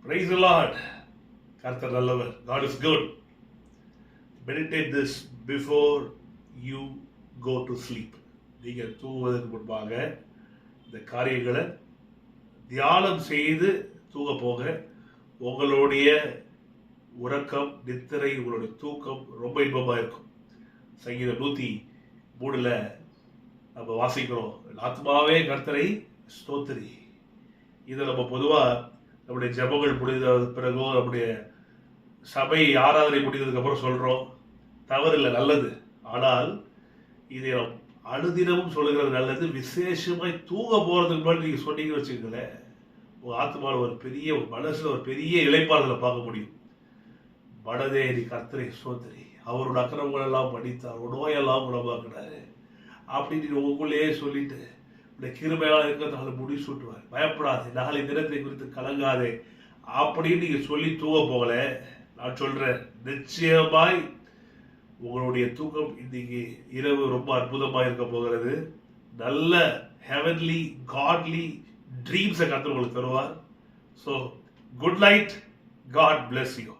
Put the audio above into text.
Praise the Lord. கர்த்தர் நல்லவர். God is good. Meditate this before you go to sleep. நீங்கள் தூங்குவதற்கு முன்பாக இந்த காரியங்களை தியானம் செய்து தூங்க போக உங்களுடைய உறக்கம், நித்திரை, உங்களுடைய தூக்கம் ரொம்ப இன்பமாக இருக்கும். சங்கீதம் 103 நம்ம வாசிக்கிறோம், ஆத்மாவே கர்த்தரை ஸ்தோத்திரி. இதை நம்ம பொதுவாக நம்முடைய ஜெபங்கள் முடிந்த பிறகோ நம்முடைய சபை ஆராதனை முடிந்ததுக்கு அப்புறம் சொல்கிறோம். தவறில்லை, நல்லது. ஆனால் இதை அனுதினமும் சொல்லுகிறது நல்லது. விசேஷமாய் தூங்க போகிறதுக்கு முன்னாடி நீங்கள் சொன்னீங்கன்னு வச்சுக்கங்களேன், உங்கள் ஆத்மாவில் ஒரு பெரிய, ஒரு மனசில் ஒரு பெரிய இளைப்பாறுதலை பார்க்க முடியும். மனதே நீ கர்த்தரை ஸ்தோத்திரி, அவரோட அக்கிரமங்கள் எல்லாம் மன்னித்தார், நோயெல்லாம் குணமாக்குனாரு அப்படின்னு உங்களுக்குள்ளேயே சொல்லிட்டு இந்த கிருமையால் இருக்கிறதுனால முடிசூட்டுவார். பயப்படாதே, நாளை தினத்தை குறித்து கலங்காதே அப்படின்னு நீங்கள் சொல்லி தூங்க போகல. நான் சொல்கிறேன், நிச்சயமாய் உங்களுடைய தூக்கம் இன்னைக்கு இரவு ரொம்ப அற்புதமாக இருக்க போகிறது. நல்ல ஹெவன்லி காட்லி ட்ரீம்ஸை கர்த்தர் உங்களுக்கு தருவார். So good night, God bless you.